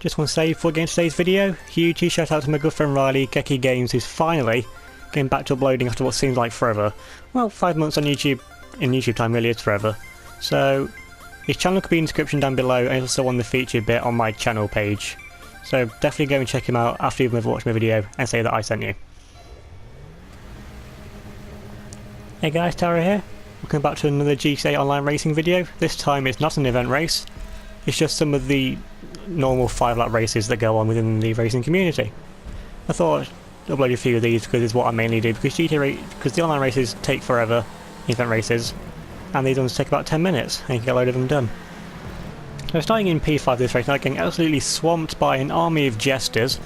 Just want to say before getting today's video, huge shout out to my good friend Riley, Geki Games, who's finally getting back to uploading after what seems like forever. Well, 5 months on YouTube, in YouTube time really is forever. So, his channel could be in the description down below, and it's also on the featured bit on my channel page. So definitely go and check him out after you've watched my video and say that I sent you. Hey guys, Tara here. Welcome back to another GTA Online racing video. This time it's not an event race, it's just some of the normal 5-lap races that go on within the racing community. I thought I'd upload a few of these because it's what I mainly do, because because the online races take forever, event races, and these ones take about 10 minutes and you can get a load of them done. So starting in P5 this race, now getting absolutely swamped by an army of jesters.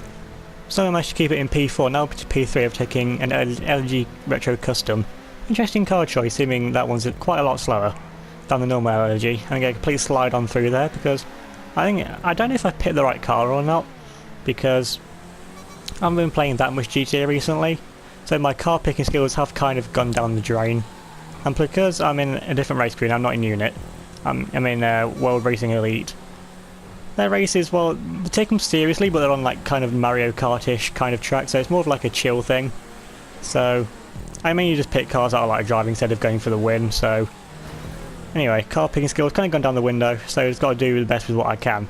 So I managed to keep it in P4, now up to P3 of taking an LG Retro Custom. Interesting car choice, seeming that one's quite a lot slower than the normal LG, and get a complete slide on through there because I don't know if I picked the right car or not, because I haven't been playing that much GTA recently, so my car picking skills have kind of gone down the drain. And because I'm in a different race crew, I'm not in Unit, I'm in World Racing Elite. Their races, well, they take them seriously, but they're on like kind of Mario Kart-ish kind of track, so it's more of like a chill thing. So I mainly just pick cars that I like driving instead of going for the win, so anyway, car picking skills kind of gone down the window, so it's got to do the best with what I can.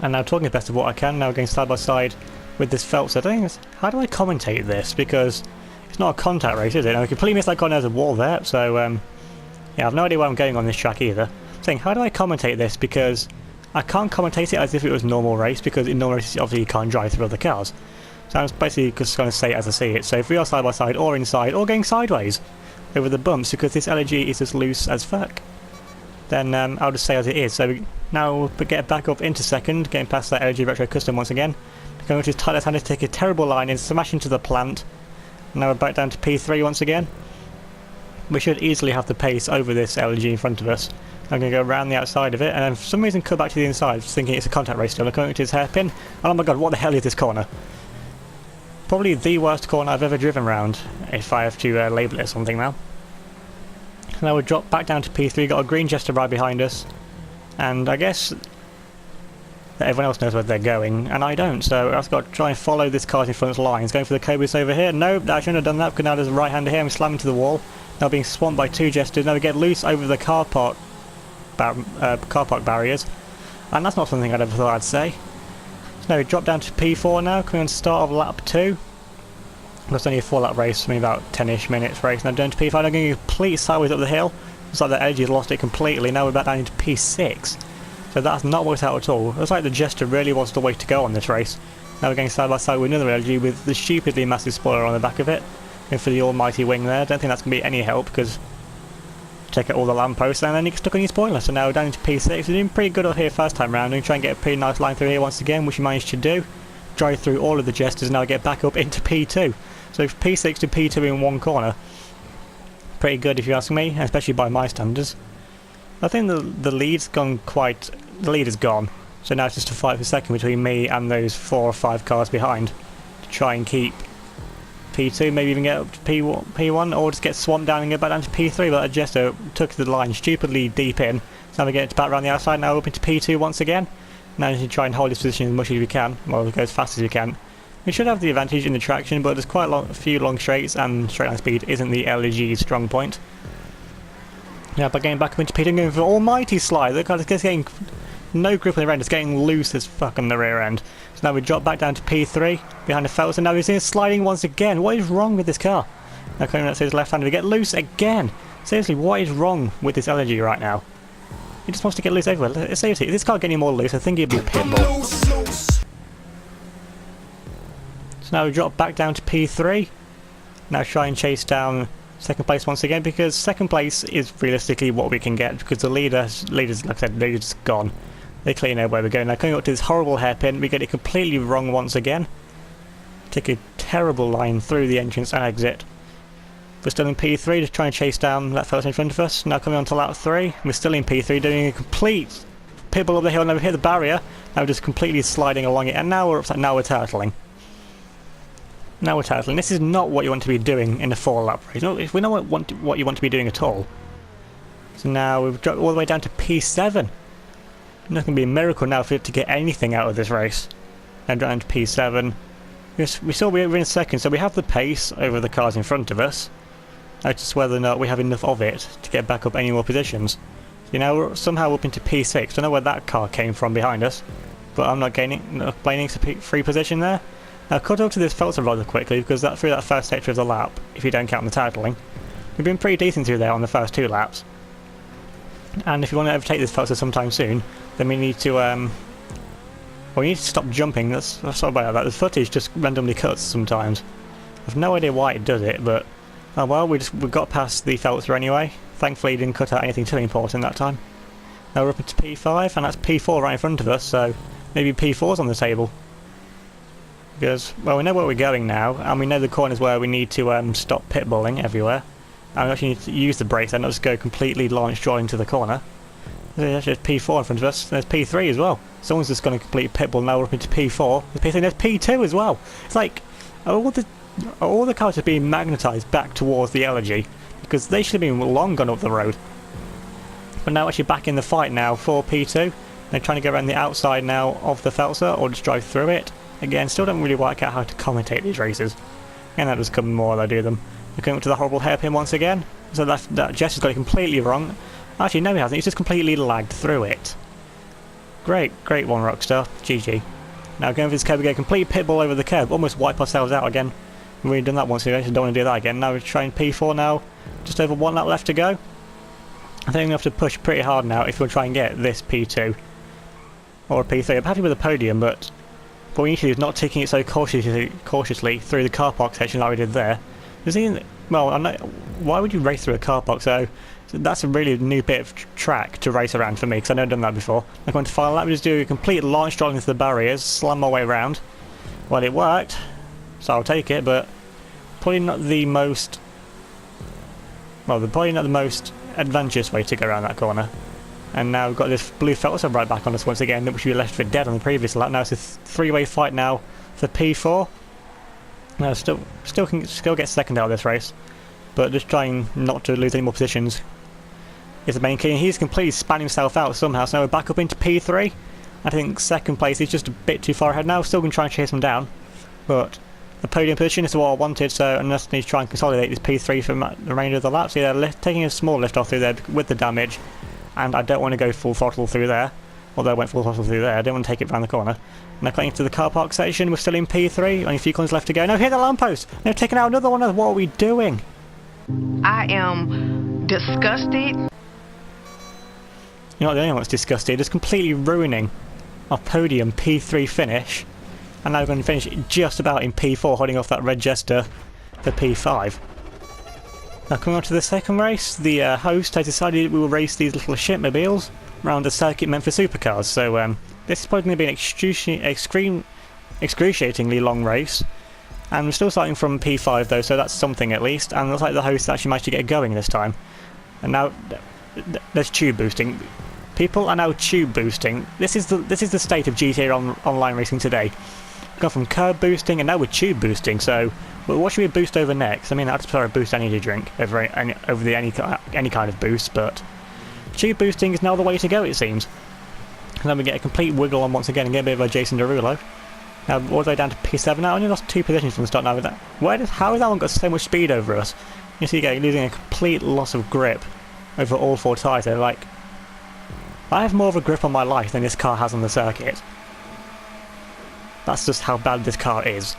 And now talking the best of what I can, now going side by side with this Phelps, I think, how do I commentate this? Because it's not a contact race, is it? I completely missed that corner as a wall there, so yeah, I've no idea where I'm going on this track either. I'm saying, how do I commentate this? Because I can't commentate it as if it was normal race, because in normal races obviously you can't drive through other cars. So I'm basically just going to say it as I see it. So if we are side by side or inside or going sideways over the bumps, because this LG is as loose as fuck, then I'll just say as it is. So now we get back up into second, getting past that LG Retro Custom once again. Going to tight left hand to take a terrible line and smash into the plant. Now we're back down to P3 once again. We should easily have the pace over this LG in front of us. I'm going to go around the outside of it, and then for some reason cut back to the inside, thinking it's a contact race still. I'm going to his hairpin, and oh my god, what the hell is this corner? Probably the worst corner I've ever driven round, if I have to label it as something now. Now we drop back down to P3, got a green jester right behind us, and I guess that everyone else knows where they're going, and I don't, so I've got to try and follow this car in front's lines. Going for the Cobus over here. Nope, I shouldn't have done that, because now there's a right-hander here, I'm slamming to the wall. Now being swamped by two jesters. Now we get loose over the car park barriers, and that's not something I'd ever thought I'd say. So now we drop down to P4 now, coming on to start of lap 2. That's only a 4-lap race, maybe about 10-ish minutes race. Now down to P5, I'm going complete sideways up the hill. Looks like the LG's lost it completely. Now we're back down into P6. So that's not worked out at all. It looks like the Jester really wants the way to go on this race. Now we're going side by side with another LG with the stupidly massive spoiler on the back of it. Going for the almighty wing there. Don't think that's going to be any help, because check out all the lampposts and then you get stuck on your spoiler. So now we're down into P6. We're doing pretty good up here first time round. We're going to try and get a pretty nice line through here once again, which we managed to do. Drive through all of the Jesters, now get back up into P2. So P6 to P2 in one corner. Pretty good if you ask me, especially by my standards. I think the lead's gone quite... The lead is gone. So now it's just a fight for second between me and those 4 or 5 cars behind to try and keep P2, maybe even get up to P1, or just get swamped down and get back down to P3, but that Jester took the line stupidly deep in. So now we get back around the outside, now up into P2 once again. Now we need to try and hold this position as much as we can, well, go as fast as we can. We should have the advantage in the traction, but there's quite a few long straights, and straight line speed isn't the LG's strong point. Yeah, but getting back up into P2, going for almighty slide. Look, it's getting no grip on the rear end, it's getting loose as fuck on the rear end. So now we drop back down to P3 behind the Phelps, and now we're seeing sliding once again. What is wrong with this car? Now coming out to his left hand, we get loose again. Seriously, what is wrong with this LG right now? He just wants to get loose everywhere. Seriously, if this car getting more loose, I think it'd be pitbull. So now we drop back down to P3. Now try and chase down second place once again, because second place is realistically what we can get, because the leaders, like I said, they're just gone. They clearly know where we're going. Now coming up to this horrible hairpin, we get it completely wrong once again. Take a terrible line through the entrance and exit. We're still in P3, just trying to chase down that fellow in front of us. Now coming on to lap 3, we're still in P3, doing a complete pitbull up the hill. Now we hit the barrier, now we're just completely sliding along it, and now we're upside. Now we're turtling. Now we're turtling. This is not what you want to be doing in a 4-lap race. No, we don't want what you want to be doing at all. So now we've dropped all the way down to P7. It's going to be a miracle now for it to get anything out of this race. And down to P7. We saw we were in second, so we have the pace over the cars in front of us. Now just whether or not we have enough of it to get back up any more positions. You know, we're somehow up into P6. Don't know where that car came from behind us, but I'm not complaining. It's a P3 position there. Now cut over to this filter rather quickly, because through that first sector of the lap, if you don't count the titling, we've been pretty decent through there on the first 2 laps. And if you want to overtake this filter sometime soon, then we need to we need to stop jumping. That's sort of about that. The footage just randomly cuts sometimes. I've no idea why it does it, but oh well, we got past the filter anyway. Thankfully, it didn't cut out anything too important that time. Now we're up into P5, and that's P4 right in front of us, so maybe P4's on the table. Because, well, we know where we're going now, and we know the corners where we need to stop pitbulling everywhere. And we actually need to use the brakes and not just go completely launch draw into the corner. There's P4 in front of us, there's P3 as well. Someone's just going to complete pitbull, now we're up into P4. There's P3, there's P2 as well. It's like, all the cars are being magnetised back towards the elegy, because they should have been long gone up the road. But now actually back in the fight now for P2. They're trying to go around the outside now of the Felser, or just drive through it. Again, still don't really work out how to commentate these races. And that does come more as I do them. We're going up to the horrible hairpin once again. So that Jess has got it completely wrong. Actually, no he hasn't, he's just completely lagged through it. Great one Rockstar, GG. Now going for this curb again, complete pitbull over the curb, almost wipe ourselves out again. We've already done that once, so don't want to do that again. Now we're trying P4 now, just over 1 lap left to go. I think we have to push pretty hard now if we try and get this P2. Or a P3. I'm happy with the podium, but what we need to do is not taking it so cautiously through the car park section like we did there. Well, why would you race through a car park? So that's a really new bit of track to race around for me, because I've never done that before. I'm going to final lap, we just do a complete launch draw into the barriers, slam my way around. Well, it worked, so I'll take it, but probably not the most... Well, probably not the most adventurous way to go around that corner. And now we've got this blue Felser right back on us once again, which we left for dead on the previous lap. Now it's a 3-way fight now for P4. Now still get second out of this race, but just trying not to lose any more positions is the main key. And he's completely spanned himself out somehow, so now we're back up into P3. I think second place is just a bit too far ahead now. Still going to try and chase him down, but the podium position is what I wanted, so unless I need to try and consolidate this P3 for the remainder of the lap. So yeah, taking a small lift off through there with the damage, and I don't want to go full throttle through there, although I went full throttle through there. I don't want to take it around the corner. Now cutting to the car park section, we're still in P3, only a few corners left to go. No, hit the lamppost! No, taking out another one. What are we doing? I am disgusted. You're not the only one that's disgusted. It's completely ruining our podium P3 finish. And now we're going to finish just about in P4, holding off that red Jester for P5. Now coming on to the second race, the host has decided we will race these little shipmobiles around the circuit meant for supercars. So this is probably going to be an excruciatingly long race. And we're still starting from P5 though, so that's something at least. And it looks like the host actually managed to get it going this time. And now there's tube boosting. People are now tube boosting. This is the state of GTA Online racing today. We've gone from curb boosting and now we're tube boosting. So what should we boost over next? I mean, I'd prefer a boost energy drink over any kind of boost, but tube boosting is now the way to go, it seems. And then we get a complete wiggle on once again and get a bit of a Jason Derulo. Now all the way down to P7 now. Only lost 2 positions from the start now with that. How has that one got so much speed over us? You see, losing a complete loss of grip over all 4 tyres. They're like, I have more of a grip on my life than this car has on the circuit. That's just how bad this car is.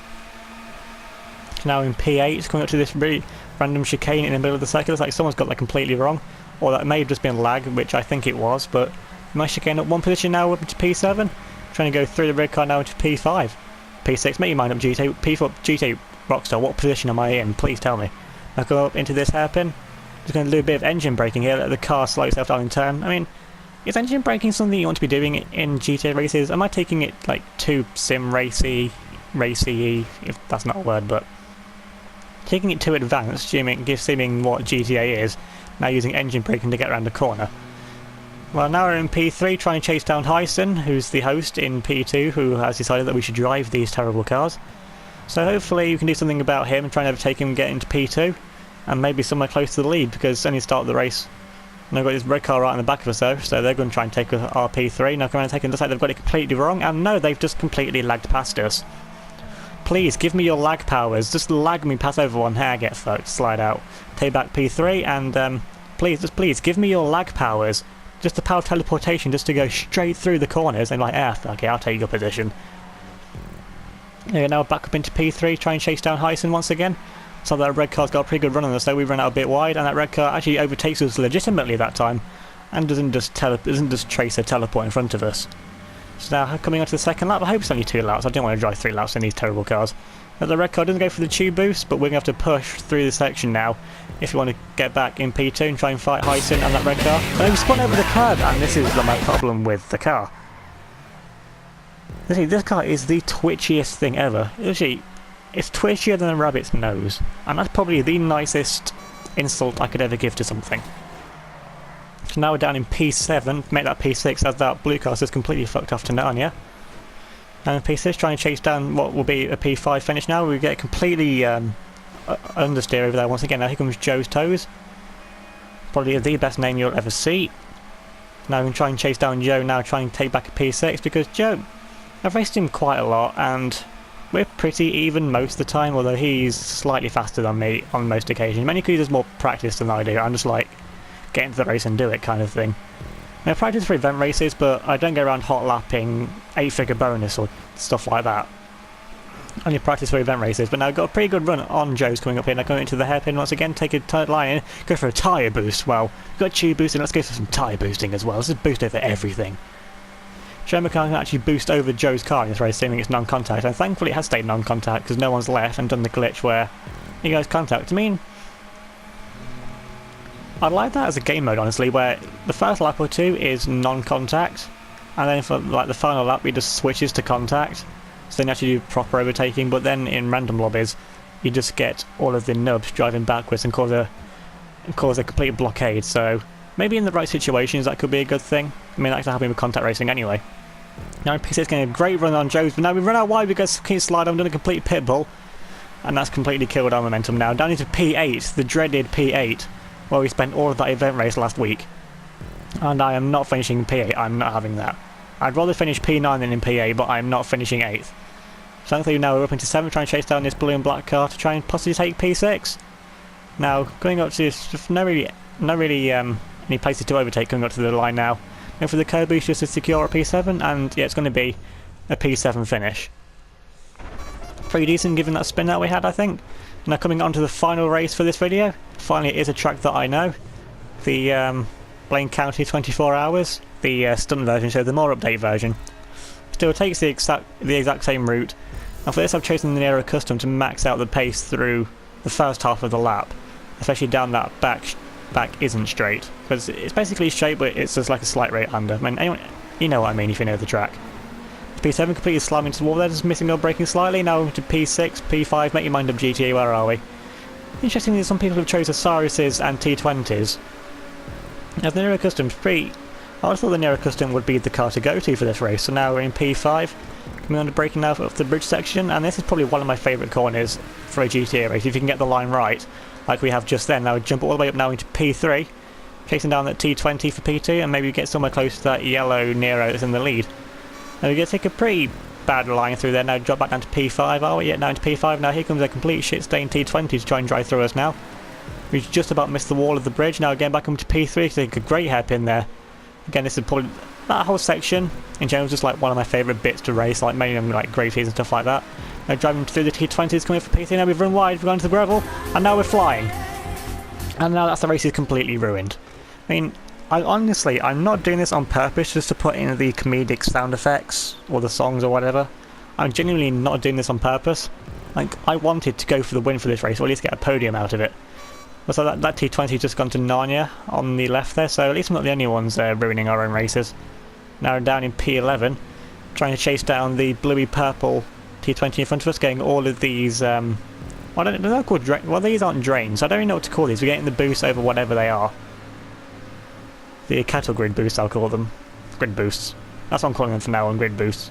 Now in P8, it's coming up to this really random chicane in the middle of the circuit. It's like someone's got that completely wrong, or that may have just been lag, which I think it was. But my chicane up 1 position now, up into P7, trying to go through the red car now into P5, P6. Make your mind up, GTA, P4, GTA Rockstar. What position am I in? Please tell me. I'll go up into this hairpin. Just going to do a bit of engine braking here. Let the car slow itself down in turn. I mean, is engine braking something you want to be doing in GTA races? Am I taking it like too sim racy, if that's not a word, but taking it too advanced, seeming what GTA is, now using engine braking to get around the corner. Well, now we're in P3 trying to chase down Hyson, who's the host in P2, who has decided that we should drive these terrible cars. So hopefully you can do something about him and try and overtake him and get into P2, and maybe somewhere close to the lead, because only start of the race And I've got this red car right on the back of us though, so they're going to try and take our P3. Now come around and take it, looks like they've got it completely wrong, and no, they've just completely lagged past us. Please, give me your lag powers, just lag me past everyone. Here, get fucked, slide out. Take back P3, and please, give me your lag powers. Just the power of teleportation, just to go straight through the corners, and like, okay, I'll take your position. Okay, now back up into P3, try and chase down Hyson once again. So that red car's got a pretty good run on us, so we run out a bit wide, and that red car actually overtakes us legitimately that time, and doesn't just trace a teleport in front of us. So now coming onto the second lap, I hope it's only 2 laps. I don't want to drive 3 laps in these terrible cars. But the red car doesn't go for the tube boost, but we're going to have to push through the section now if you want to get back in P2 and try and fight Hyson and that red car. But we've spun over the curb, and this is my problem with the car. See, this car is the twitchiest thing ever. Actually, it's twitchier than a rabbit's nose, and that's probably the nicest insult I could ever give to something. So now we're down in P7, make that P6 as that blue car is completely fucked off to Narnia. And P6 trying to chase down what will be a P5 finish now. We get completely understeer over there once again. Now here comes Joe's Toes. Probably the best name you'll ever see. Now we can try and chase down Joe now, try and take back a P6 because Joe, I've raced him quite a lot and we're pretty even most of the time, although he's slightly faster than me on most occasions. Mainly because he does more practice than I do. I'm just like, get into the race and do it kind of thing. I practice for event races, but I don't go around hot lapping 8-figure bonus or stuff like that. Only practice for event races, but now I've got a pretty good run on Joe's coming up here. Now going into the hairpin once again, take a tight line in, go for a tyre boost. Well, we've got tube boosting, let's go for some tyre boosting as well. Let's just boost over everything. Joe McCann can actually boost over Joe's car in this race, assuming it's non-contact, and thankfully it has stayed non-contact because no one's left and done the glitch where you guys contact. I mean, I'd like that as a game mode, honestly, where the first lap or two is non-contact, and then for like the final lap it just switches to contact, so then you actually do proper overtaking, but then in random lobbies you just get all of the nubs driving backwards and cause a complete blockade, so maybe in the right situations that could be a good thing. I mean, that's happening with contact racing anyway. Now P6 getting a great run on Joe's, but now we run out wide because keep slide on, done a complete pit bull, and that's completely killed our momentum now. Down into P8, the dreaded P8, where we spent all of that event race last week. And I am not finishing P8, I'm not having that. I'd rather finish P9 than in P8, but I'm not finishing 8th. So thankfully now we're up into 7th, trying to chase down this blue and black car to try and possibly take P6. Now, going up to this, no really any places to overtake coming up to the line now. Going for the curb boost just to secure a P7, and yeah, it's going to be a P7 finish. Pretty decent given that spin that we had, I think. Now coming on to the final race for this video. Finally it is a track that I know. The Blaine County 24 Hours. The stunt version, so the Moor update version. Still takes the exact same route. And for this I've chosen the Nero Custom to max out the pace through the first half of the lap. Especially down that back isn't straight. Because it's basically straight, but it's just like a slight rate under. I mean, anyone, you know what I mean if you know the track. P7 completely slamming to the wall there, just missing or braking slightly. Now to P6, P5, make your mind up GTA, where are we? Interestingly, some people have chosen Saris's and T20s. Now the Nero Custom's I always thought the Nero Custom would be the car to go to for this race, so now we're in P5, coming on to braking now up the bridge section, and this is probably one of my favourite corners for a GTA race, if you can get the line right, like we have just then. Now we jump all the way up now into P3, chasing down that T20 for P2, and maybe get somewhere close to that yellow Nero that's in the lead. Now we get to take a pretty bad line through there, now drop back down to P5, are we? Yeah, now into P5, now here comes a complete shit-stained T20 to try and drive through us now. We've just about missed the wall of the bridge, now again back up to P3, take a great hairpin there. Again, this is probably, that whole section in general is just like one of my favourite bits to race, like many of them like gravities and stuff like that. Now driving through the T20s, coming for P3, now we've run wide, we've gone to the gravel, and now we're flying. And now the race is completely ruined. I mean, I'm not doing this on purpose just to put in the comedic sound effects or the songs or whatever. I'm genuinely not doing this on purpose. Like, I wanted to go for the win for this race, or at least get a podium out of it. So that T20 just gone to Narnia on the left there, so at least I'm not the only ones ruining our own races. Now down in P11, trying to chase down the bluey purple T20 in front of us, getting all of these, they're not called well, these aren't drains, so I don't even know what to call these. We're getting the boost over whatever they are. The cattle grid boosts, I'll call them. Grid boosts. That's what I'm calling them for now on, grid boosts.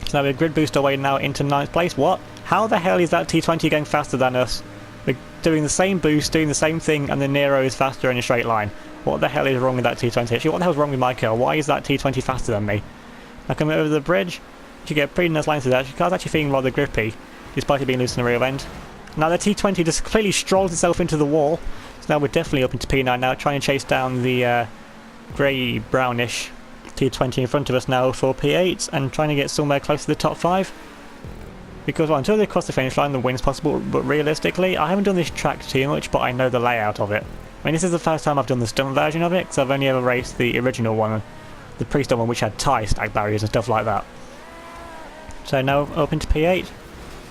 So now we grid boost our way now into 9th place. What? How the hell is that T20 going faster than us? doing the same boost, doing the same thing, and the Nero is faster in a straight line. What the hell is wrong with that T20? Actually, what the hell is wrong with my car? Why is that T20 faster than me? Now coming over the bridge, you get a pretty nice line to that. The car's actually feeling rather grippy, despite it being loose in the rear end. Now the T20 just completely strolls itself into the wall, so now we're definitely up into P9 now, trying to chase down the grey-brownish T20 in front of us now for P8, and trying to get somewhere close to the top 5. Because, well, until they cross the finish line, the win's possible, but realistically, I haven't done this track too much, but I know the layout of it. I mean, this is the first time I've done the stunt version of it, because I've only ever raced the original one, the pre-stunt one, which had tyre stack barriers and stuff like that. So now up into P8,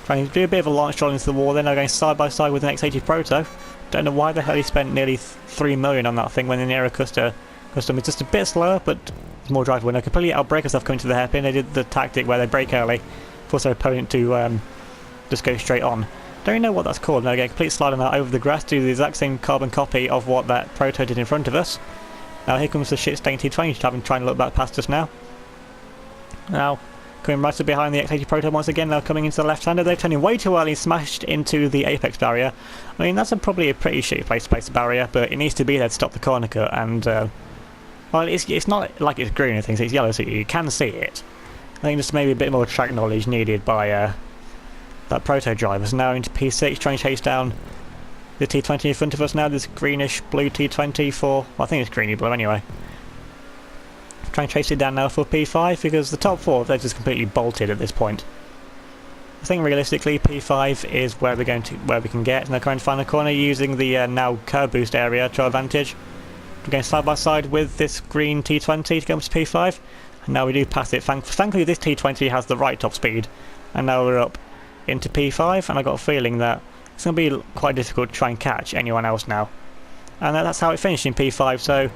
trying to do a bit of a launch stroll into the wall, then now going side by side with an X80 Proto. Don't know why the hell he spent nearly 3 million on that thing when the Nero Custom is just a bit slower, but it's more drive winner. Completely outbrake herself coming to the hairpin. They did the tactic where they brake early, force their opponent to just go straight on. Don't even know what that's called. Now again, complete slide on that over the grass, do the exact same carbon copy of what that Proto did in front of us. Now here comes the shit-stained T20 trying to look back past us now. Now, coming right up behind the X80 Proto once again, now coming into the left-hander. They're turning way too early, smashed into the apex barrier. I mean, that's probably a pretty shitty place to place the barrier, but it needs to be there to stop the corner cut, and, well, it's not like it's green and things, it's yellow, so you can see it. I think just maybe a bit more track knowledge needed by that Proto driver. So now into P6, trying to chase down the T20 in front of us now, this greenish blue T20 for, well, I think it's greeny blue anyway. Trying to chase it down now for P5, because the top 4, they're just completely bolted at this point. I think realistically P5 is where we can get, and they're trying to find the corner using the now curb boost area to our advantage. We're going side by side with this green T20 to go up to P5, and now we do pass it. Thankfully this T20 has the right top speed, and now we're up into P5, and I got a feeling that it's going to be quite difficult to try and catch anyone else now. And that's how it finished in P5, so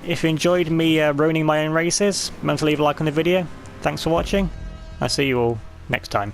if you enjoyed me ruining my own races, remember to leave a like on the video. Thanks for watching. I'll see you all next time.